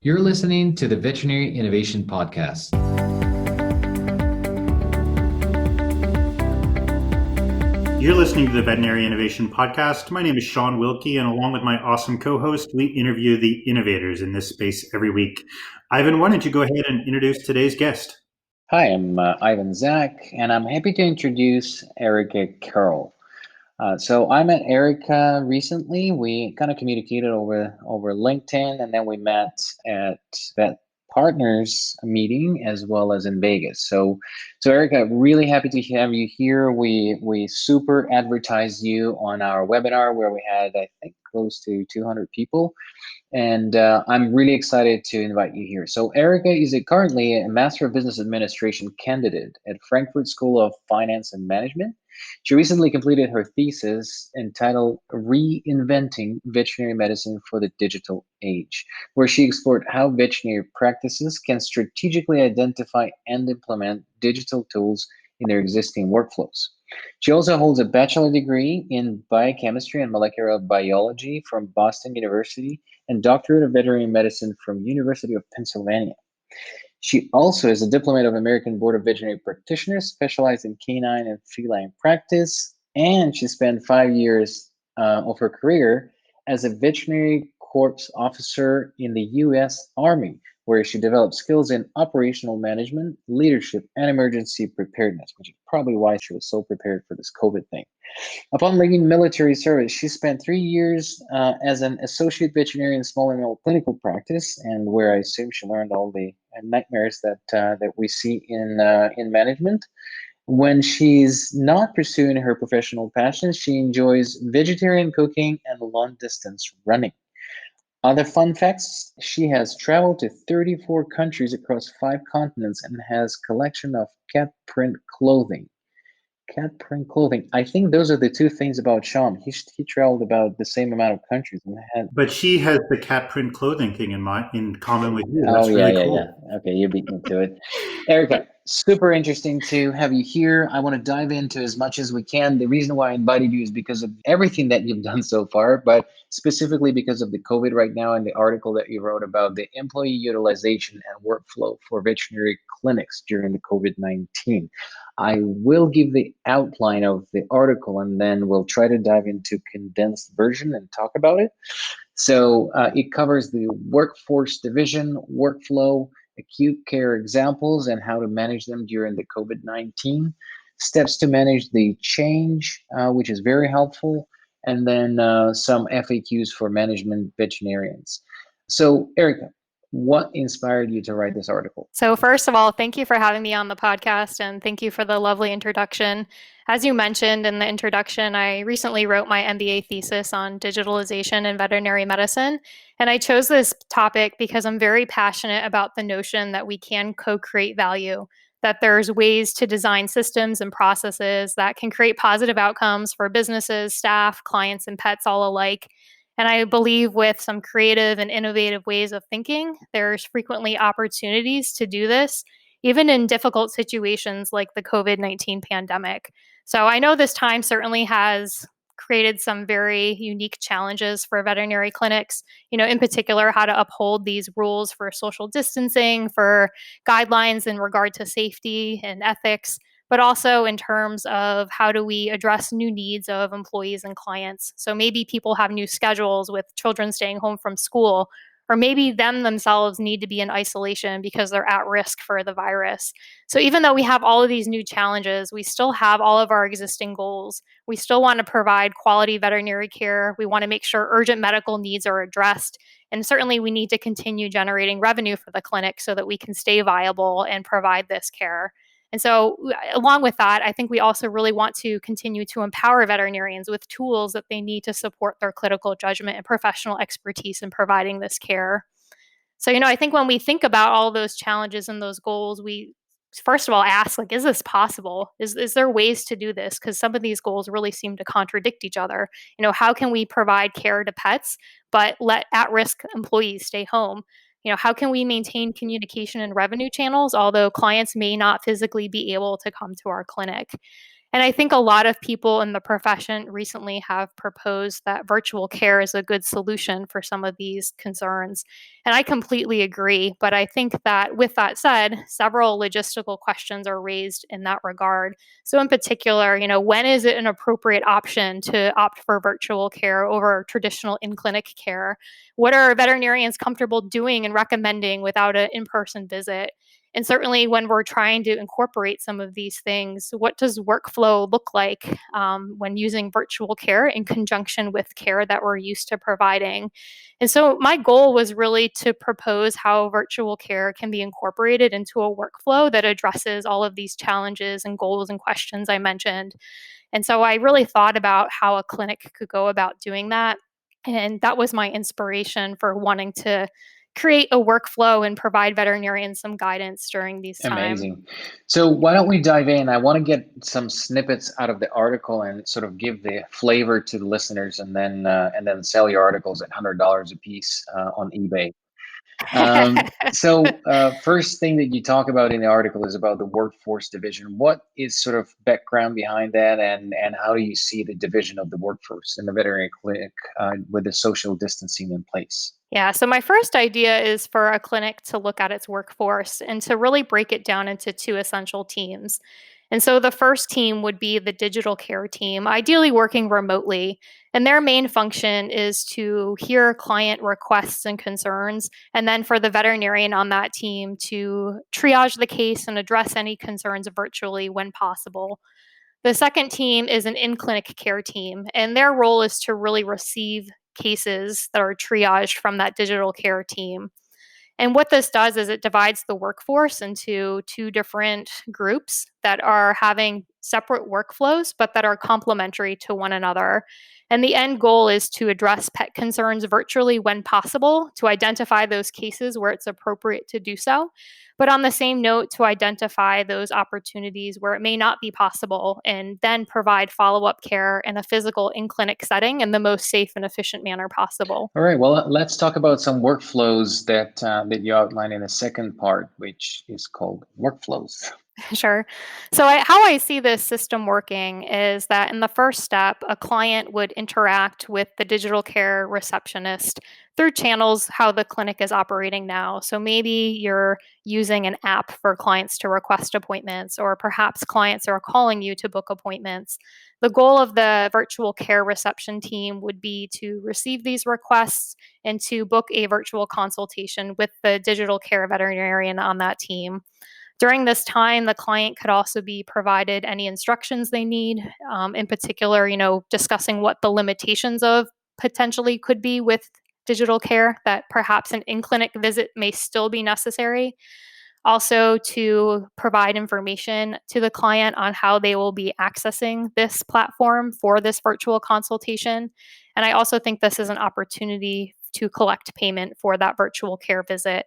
You're listening to the Veterinary Innovation Podcast. You're listening to the Veterinary Innovation Podcast. My name is Shawn Wilkie, and along with my awesome co-host, we interview the innovators in this space every week. Ivan, why don't you go ahead and introduce today's guest? Hi, I'm Ivan Zach, and I'm happy to introduce Ericka Carroll. So I met Ericka recently. We kind of communicated over LinkedIn, and then we met at Vet Partners meeting as well as in Vegas. So Ericka, really happy to have you here. We super advertised you on our webinar where we had, I think, close to 200 people. And I'm really excited to invite you here. So Ericka is currently a Master of Business Administration candidate at Frankfurt School of Finance and Management. She recently completed her thesis entitled Reinventing Veterinary Medicine for the Digital Age, where she explored how veterinary practices can strategically identify and implement digital tools in their existing workflows. She also holds a bachelor degree in biochemistry and molecular biology from Boston University and doctorate of veterinary medicine from University of Pennsylvania. She also is a diplomat of American Board of Veterinary Practitioners, specialized in canine and feline practice, and she spent 5 years of her career as a veterinary corps officer in the U.S. Army, where she developed skills in operational management, leadership, and emergency preparedness, which is probably why she was so prepared for this COVID thing. Upon leaving military service, she spent 3 years as an associate veterinarian in small animal clinical practice, and where I assume she learned all the nightmares that we see in management. When she's not pursuing her professional passions, she enjoys vegetarian cooking and long distance running. Other fun facts: she has traveled to 34 countries across 5 continents and has collection of cat print clothing. Cat print clothing. I think those are the two things about Shawn. He traveled about the same amount of countries and had. But she has the cat print clothing thing in common with you. Oh That's yeah, really yeah, yeah. cool. Okay, you beat me to it. Ericka, super interesting to have you here. I want to dive into as much as we can. The reason why I invited you is because of everything that you've done so far, but specifically because of the COVID right now and the article that you wrote about the employee utilization and workflow for veterinary clinics during the COVID-19. I will give the outline of the article and then we'll try to dive into condensed version and talk about it. So it covers the workforce division, workflow, acute care examples, and how to manage them during the COVID-19, steps to manage the change, which is very helpful, and then some FAQs for management veterinarians. So, Ericka, what inspired you to write this article? So first of all, thank you for having me on the podcast and thank you for the lovely introduction. As you mentioned in the introduction, I recently wrote my MBA thesis on digitalization in veterinary medicine. And I chose this topic because I'm very passionate about the notion that we can co-create value, that there's ways to design systems and processes that can create positive outcomes for businesses, staff, clients, and pets all alike. And I believe with some creative and innovative ways of thinking, there's frequently opportunities to do this, even in difficult situations like the COVID-19 pandemic. So I know this time certainly has created some very unique challenges for veterinary clinics, in particular, how to uphold these rules for social distancing, for guidelines in regard to safety and ethics, but also in terms of how do we address new needs of employees and clients. So maybe people have new schedules with children staying home from school, or maybe them themselves need to be in isolation because they're at risk for the virus. So even though we have all of these new challenges, we still have all of our existing goals. We still want to provide quality veterinary care. We want to make sure urgent medical needs are addressed. And certainly we need to continue generating revenue for the clinic so that we can stay viable and provide this care. And so, along with that, I think we also really want to continue to empower veterinarians with tools that they need to support their clinical judgment and professional expertise in providing this care. So, I think when we think about all those challenges and those goals, we first of all ask, like, is this possible? Is there ways to do this? Because some of these goals really seem to contradict each other. How can we provide care to pets, but let at-risk employees stay home? How can we maintain communication and revenue channels, although clients may not physically be able to come to our clinic? And I think a lot of people in the profession recently have proposed that virtual care is a good solution for some of these concerns. And I completely agree. But I think that with that said, several logistical questions are raised in that regard. So in particular, when is it an appropriate option to opt for virtual care over traditional in-clinic care? What are veterinarians comfortable doing and recommending without an in-person visit? And certainly, when we're trying to incorporate some of these things, what does workflow look like when using virtual care in conjunction with care that we're used to providing? And so, my goal was really to propose how virtual care can be incorporated into a workflow that addresses all of these challenges and goals and questions I mentioned. And so, I really thought about how a clinic could go about doing that. And that was my inspiration for wanting to create a workflow and provide veterinarians some guidance during these times. Amazing. So why don't we dive in? I want to get some snippets out of the article and sort of give the flavor to the listeners, and then sell your articles at $100 a piece on eBay. First thing that you talk about in the article is about the workforce division. What is sort of background behind that, and how do you see the division of the workforce in the veterinary clinic with the social distancing in place? Yeah, so my first idea is for a clinic to look at its workforce and to really break it down into two essential teams. And so the first team would be the digital care team, ideally working remotely. And their main function is to hear client requests and concerns, and then for the veterinarian on that team to triage the case and address any concerns virtually when possible. The second team is an in clinic care team, and their role is to really receive cases that are triaged from that digital care team. And what this does is it divides the workforce into two different groups that are having separate workflows, but that are complementary to one another. And the end goal is to address pet concerns virtually when possible, to identify those cases where it's appropriate to do so. But on the same note, to identify those opportunities where it may not be possible, and then provide follow up care in a physical in clinic setting in the most safe and efficient manner possible. All right. Well, let's talk about some workflows that you outline in the second part, which is called workflows. Sure. So, how I see this system working is that in the first step, a client would interact with the digital care receptionist through channels how the clinic is operating now. So, maybe you're using an app for clients to request appointments, or perhaps clients are calling you to book appointments. The goal of the virtual care reception team would be to receive these requests and to book a virtual consultation with the digital care veterinarian on that team. During this time, the client could also be provided any instructions they need, in particular, discussing what the limitations of potentially could be with digital care, that perhaps an in clinic visit may still be necessary. Also, to provide information to the client on how they will be accessing this platform for this virtual consultation. And I also think this is an opportunity to collect payment for that virtual care visit.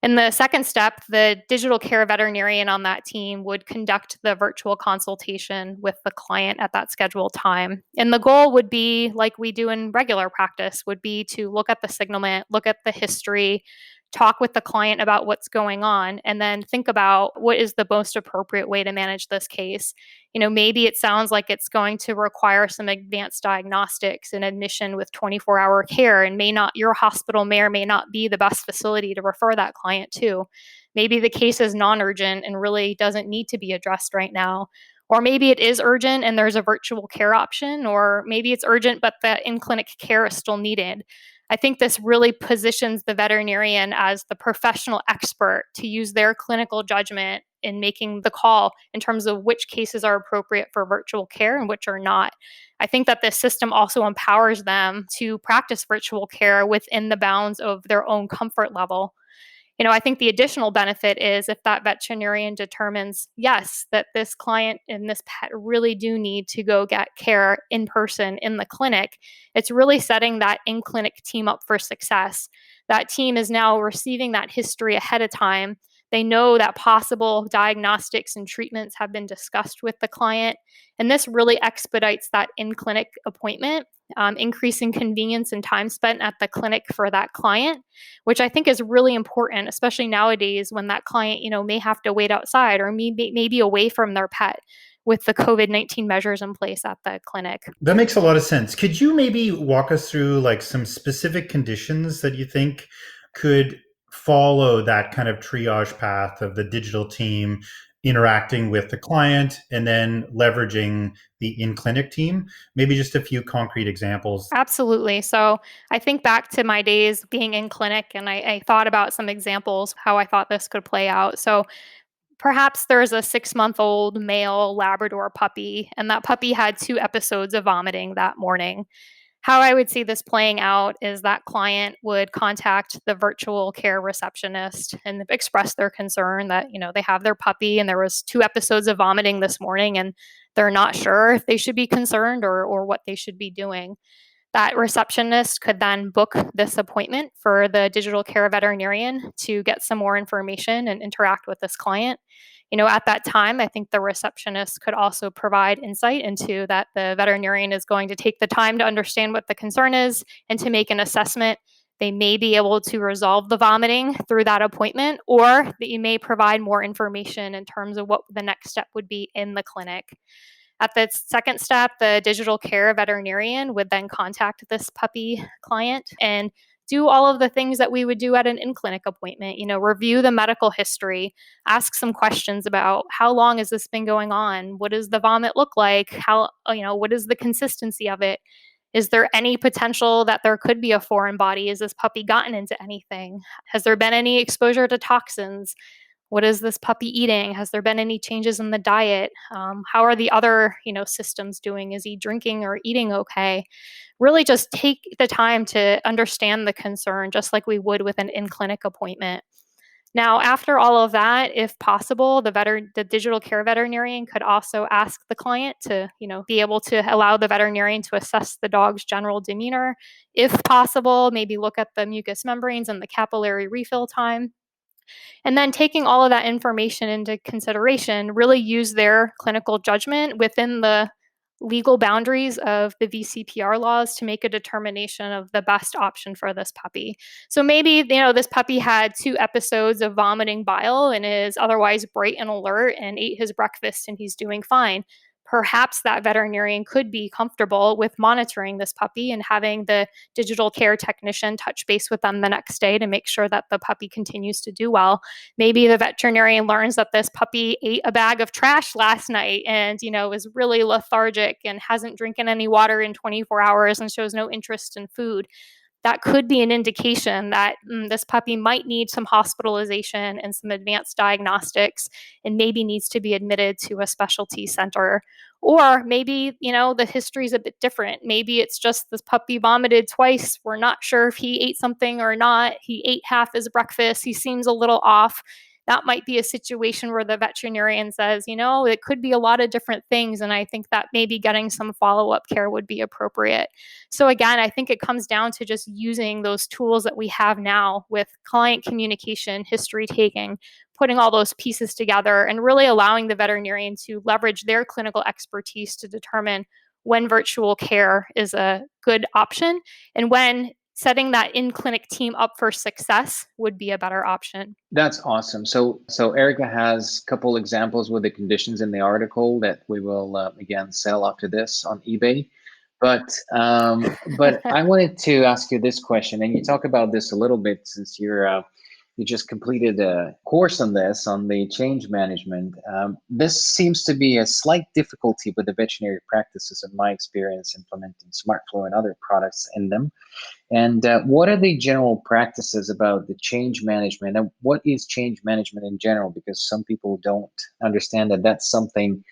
In the second step, the digital care veterinarian on that team would conduct the virtual consultation with the client at that scheduled time. And the goal would be, like we do in regular practice, would be to look at the signalment, look at the history, talk with the client about what's going on, and then think about what is the most appropriate way to manage this case. Maybe it sounds like it's going to require some advanced diagnostics and admission with 24-hour care, and your hospital may or may not be the best facility to refer that client to. Maybe the case is non-urgent and really doesn't need to be addressed right now. Or maybe it is urgent and there's a virtual care option, or maybe it's urgent but the in-clinic care is still needed. I think this really positions the veterinarian as the professional expert to use their clinical judgment in making the call in terms of which cases are appropriate for virtual care and which are not. I think that this system also empowers them to practice virtual care within the bounds of their own comfort level. I think the additional benefit is if that veterinarian determines, yes, that this client and this pet really do need to go get care in person in the clinic, it's really setting that in clinic team up for success. That team is now receiving that history ahead of time. They know that possible diagnostics and treatments have been discussed with the client. And this really expedites that in clinic appointment, increasing convenience and time spent at the clinic for that client, which I think is really important, especially nowadays when that client, may have to wait outside or maybe away from their pet. with the COVID-19 measures in place at the clinic. That makes a lot of sense. Could you maybe walk us through like some specific conditions that you think could follow that kind of triage path of the digital team interacting with the client and then leveraging the in-clinic team? Maybe just a few concrete examples. Absolutely. So I think back to my days being in clinic, and I thought about some examples how I thought this could play out. So perhaps there's a 6-month-old male Labrador puppy, and that puppy had 2 episodes of vomiting that morning. How I would see this playing out is that client would contact the virtual care receptionist and express their concern that, they have their puppy and there was 2 episodes of vomiting this morning and they're not sure if they should be concerned or what they should be doing. That receptionist could then book this appointment for the digital care veterinarian to get some more information and interact with this client. At that time, I think the receptionist could also provide insight into that the veterinarian is going to take the time to understand what the concern is and to make an assessment. They may be able to resolve the vomiting through that appointment, or that you may provide more information in terms of what the next step would be in the clinic. At the second step, the digital care veterinarian would then contact this puppy client and do all of the things that we would do at an in-clinic appointment, review the medical history, ask some questions about how long has this been going on? What does the vomit look like? What is the consistency of it? Is there any potential that there could be a foreign body? Is this puppy gotten into anything? Has there been any exposure to toxins? What is this puppy eating? Has there been any changes in the diet? How are the other, systems doing? Is he drinking or eating okay? Really just take the time to understand the concern, just like we would with an in-clinic appointment. Now, after all of that, if possible, the digital care veterinarian could also ask the client to, be able to allow the veterinarian to assess the dog's general demeanor. If possible, maybe look at the mucous membranes and the capillary refill time. And then taking all of that information into consideration, really use their clinical judgment within the legal boundaries of the VCPR laws to make a determination of the best option for this puppy. So maybe, this puppy had 2 episodes of vomiting bile and is otherwise bright and alert and ate his breakfast and he's doing fine. Perhaps that veterinarian could be comfortable with monitoring this puppy and having the digital care technician touch base with them the next day to make sure that the puppy continues to do well. Maybe the veterinarian learns that this puppy ate a bag of trash last night and, is really lethargic and hasn't drinking any water in 24 hours and shows no interest in food. That could be an indication that this puppy might need some hospitalization and some advanced diagnostics and maybe needs to be admitted to a specialty center. Or maybe, the history is a bit different. Maybe it's just this puppy vomited twice. We're not sure if he ate something or not. He ate half his breakfast. He seems a little off. That might be a situation where the veterinarian says, it could be a lot of different things. And I think that maybe getting some follow-up care would be appropriate. So again, I think it comes down to just using those tools that we have now with client communication, history taking, putting all those pieces together and really allowing the veterinarian to leverage their clinical expertise to determine when virtual care is a good option and when setting that in-clinic team up for success would be a better option. That's awesome. So Ericka has a couple examples with the conditions in the article that we will again sell after this on eBay. But I wanted to ask you this question, and you talk about this a little bit since you just completed a course on this, on the change management. This seems to be a slight difficulty with the veterinary practices in my experience implementing SmartFlow and other products in them. And what are the general practices about the change management, and what is change management in general? Because some people don't understand that that's something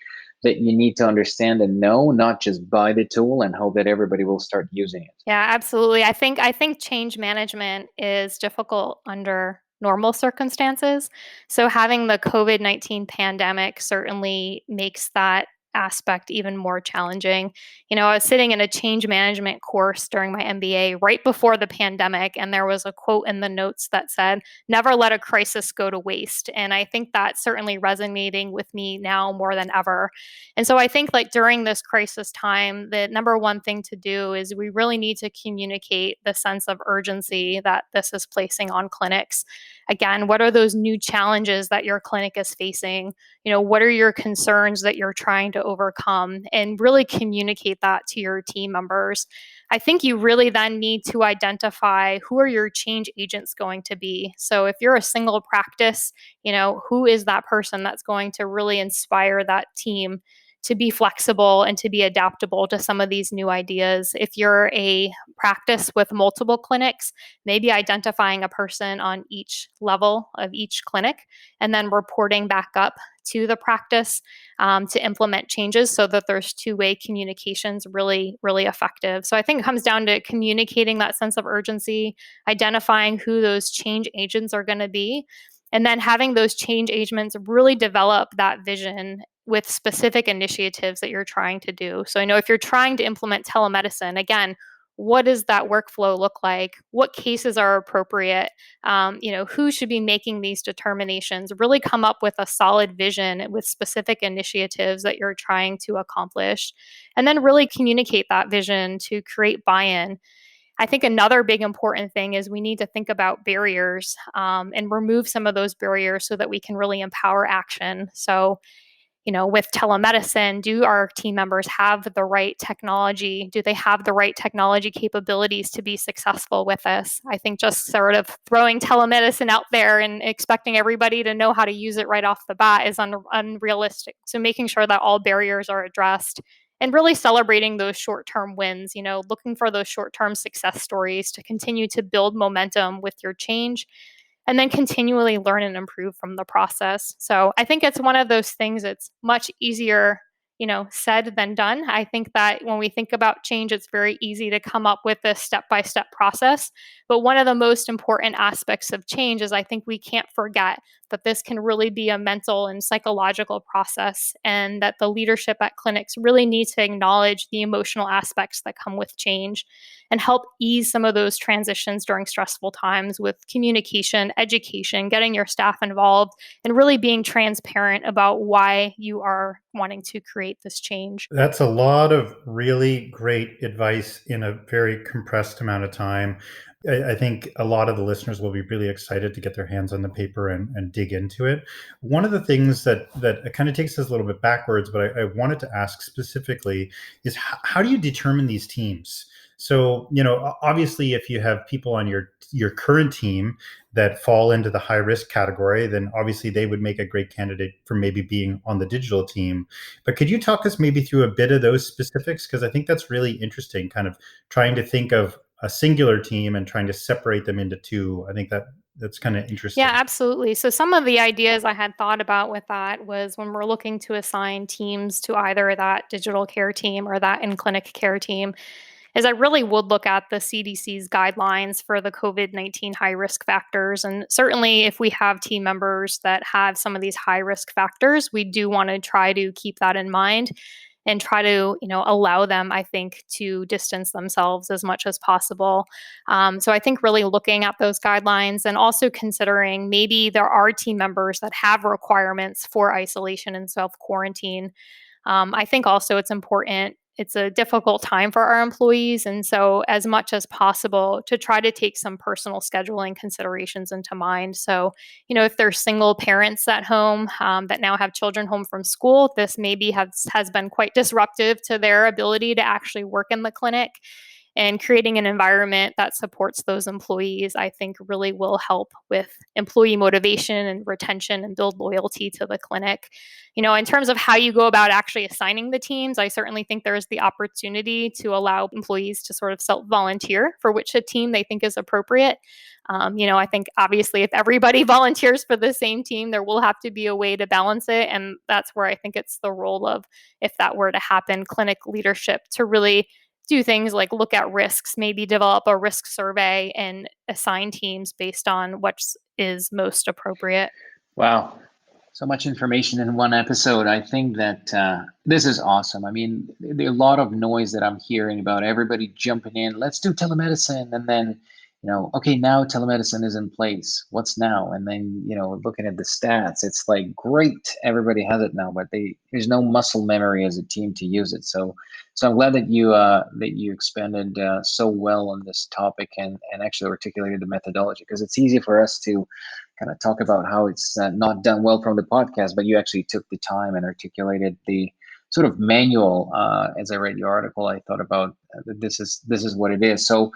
that you need to understand and know, not just buy the tool and hope that everybody will start using it. Yeah, absolutely. I think change management is difficult under normal circumstances. So having the COVID-19 pandemic certainly makes that aspect even more challenging. I was sitting in a change management course during my MBA right before the pandemic, and there was a quote in the notes that said, "Never let a crisis go to waste." And I think that's certainly resonating with me now more than ever. And so I think during this crisis time, the number one thing to do is we really need to communicate the sense of urgency that this is placing on clinics. Again, what are those new challenges that your clinic is facing? What are your concerns that you're trying to to overcome, and really communicate that to your team members. I think you really then need to identify who are your change agents going to be. So if you're a single practice, who is that person that's going to really inspire that team to be flexible and to be adaptable to some of these new ideas. If you're a practice with multiple clinics, maybe identifying a person on each level of each clinic and then reporting back up to the practice to implement changes so that there's two-way communications really, really effective. So I think it comes down to communicating that sense of urgency, identifying who those change agents are going to be, and then having those change agents really develop that vision with specific initiatives that you're trying to do. So I know if you're trying to implement telemedicine, again, what does that workflow look like? What cases are appropriate? Who should be making these determinations? Really come up with a solid vision with specific initiatives that you're trying to accomplish, and then really communicate that vision to create buy-in. I think another big important thing is we need to think about barriers and remove some of those barriers so that we can really empower action. So, with telemedicine, do our team members have the right technology? Do they have the right technology capabilities to be successful with this? I think just sort of throwing telemedicine out there and expecting everybody to know how to use it right off the bat is unrealistic. So making sure that all barriers are addressed and really celebrating those short-term wins, looking for those short-term success stories to continue to build momentum with your change, and then continually learn and improve from the process. So I think it's one of those things that's much easier, said than done. I think that when we think about change, it's very easy to come up with a step-by-step process. But one of the most important aspects of change is I think we can't forget that this can really be a mental and psychological process, and that the leadership at clinics really need to acknowledge the emotional aspects that come with change and help ease some of those transitions during stressful times with communication, education, getting your staff involved, and really being transparent about why you are wanting to create this change. That's a lot of really great advice in a very compressed amount of time. I think a lot of the listeners will be really excited to get their hands on the paper and dig into it. One of the things that kind of takes us a little bit backwards, but I wanted to ask specifically is how do you determine these teams? So, obviously, if you have people on your current team that fall into the high risk category, then obviously they would make a great candidate for maybe being on the digital team. But could you talk us maybe through a bit of those specifics? Because I think that's really interesting, kind of trying to think of a singular team and trying to separate them into two. I think that's kind of interesting. Yeah, absolutely. So some of the ideas I had thought about with that was when we're looking to assign teams to either that digital care team or that in-clinic care team, is I really would look at the CDC's guidelines for the COVID-19 high risk factors. And certainly if we have team members that have some of these high risk factors, we do want to try to keep that in mind and try to, allow them, I think, to distance themselves as much as possible. So I think really looking at those guidelines and also considering maybe there are team members that have requirements for isolation and self-quarantine. I think also it's important. It's a difficult time for our employees. And so as much as possible to try to take some personal scheduling considerations into mind. So, if there's single parents at home that now have children home from school, this maybe has been quite disruptive to their ability to actually work in the clinic. And creating an environment that supports those employees, I think really will help with employee motivation and retention and build loyalty to the clinic. In terms of how you go about actually assigning the teams, I certainly think there's the opportunity to allow employees to sort of self-volunteer for which a team they think is appropriate. I think obviously if everybody volunteers for the same team, there will have to be a way to balance it. And that's where I think it's the role of, if that were to happen, clinic leadership to really do things like look at risks, maybe develop a risk survey and assign teams based on what is most appropriate. Wow. So much information in one episode. I think that this is awesome. I mean, there are a lot of noise that I'm hearing about everybody jumping in. Let's do telemedicine. And then, okay, now telemedicine is in place. What's now? And then, looking at the stats, it's like, great, everybody has it now, but there's no muscle memory as a team to use it. So I'm glad that you expanded so well on this topic and actually articulated the methodology, because it's easy for us to kind of talk about how it's not done well from the podcast, but you actually took the time and articulated the sort of manual. As I read your article, I thought about this is what it is. So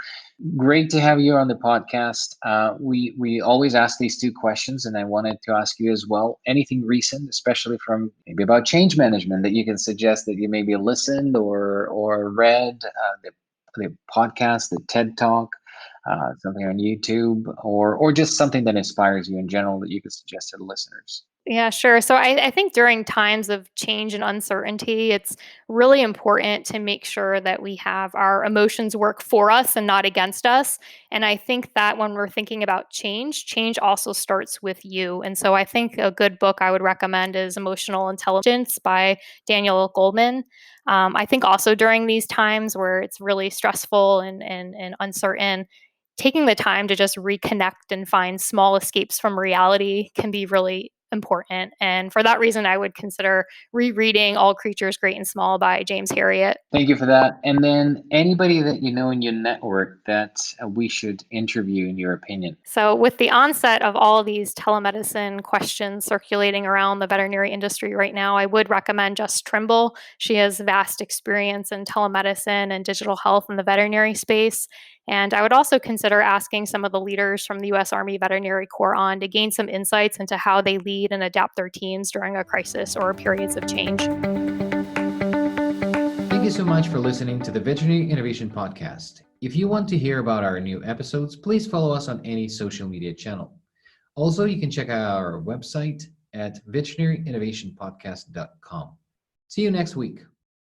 great to have you on the podcast. We always ask these two questions, and I wanted to ask you as well. Anything recent, especially from maybe about change management, that you can suggest that you maybe listened or read, the podcast, the TED Talk, something on YouTube, or just something that inspires you in general that you could suggest to the listeners? Yeah, sure. So I think during times of change and uncertainty, it's really important to make sure that we have our emotions work for us and not against us. And I think that when we're thinking about change also starts with you. And so I think a good book I would recommend is Emotional Intelligence by Daniel Goleman. I think also during these times where it's really stressful and uncertain, taking the time to just reconnect and find small escapes from reality can be really important. And for that reason, I would consider rereading All Creatures Great and Small by James Herriot. Thank you for that. And then anybody that you know in your network that we should interview, in your opinion? So, with the onset of all of these telemedicine questions circulating around the veterinary industry right now, I would recommend Jess Trimble. She has vast experience in telemedicine and digital health in the veterinary space. And I would also consider asking some of the leaders from the U.S. Army Veterinary Corps on to gain some insights into how they lead and adapt their teams during a crisis or periods of change. Thank you so much for listening to the Veterinary Innovation Podcast. If you want to hear about our new episodes, please follow us on any social media channel. Also, you can check out our website at veterinarynnovationpodcast.com. See you next week.